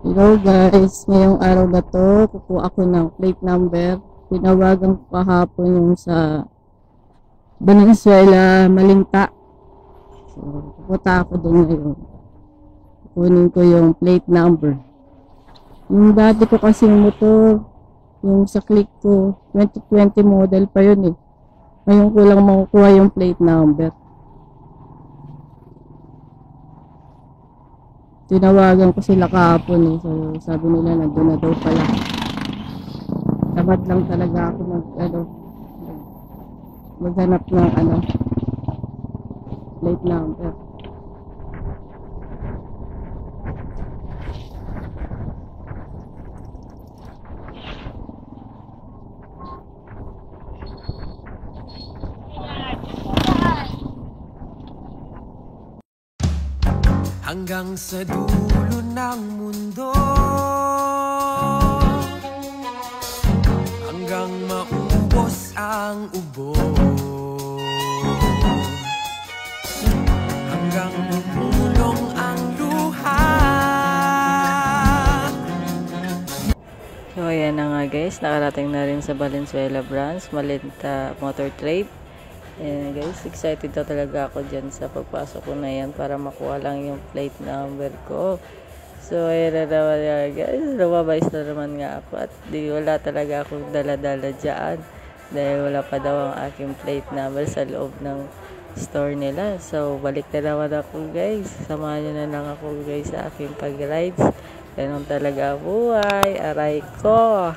Hello guys, ngayong araw na to, kukuha ako ng plate number. Tinawagan ko kahapon yung sa Valenzuela, Malinta. So, pupunta ako doon ngayon. Kukunin ko yung plate number. Yung dati ko kasing motor, yung sa click ko, 2020 model pa yun eh. Ngayon ko lang makukuha yung plate number. Tinawagan ko sila kahapon eh. So, sabi nila nandun na daw pala. Tamad lang talaga ako maghanap ng plate number. Hanggang sa dulo ng mundo, hanggang maubos ang ubo, hanggang mapulong ang luha. So ayan na nga guys, nakarating na rin sa Valenzuela branch, Malinta Motor Trade. Ayan guys, excited na talaga ako dyan sa pagpasok ko na yan para makuha lang yung plate number ko. So ayan na naman nga guys, lumabais na naman nga ako at wala talaga akong dala-dala dyan dahil wala pa daw ang aking plate number sa loob ng store nila. So balik na naman ako guys, samahan nyo na lang ako guys sa aking pag-rides. Ganun talaga buhay, aray ko.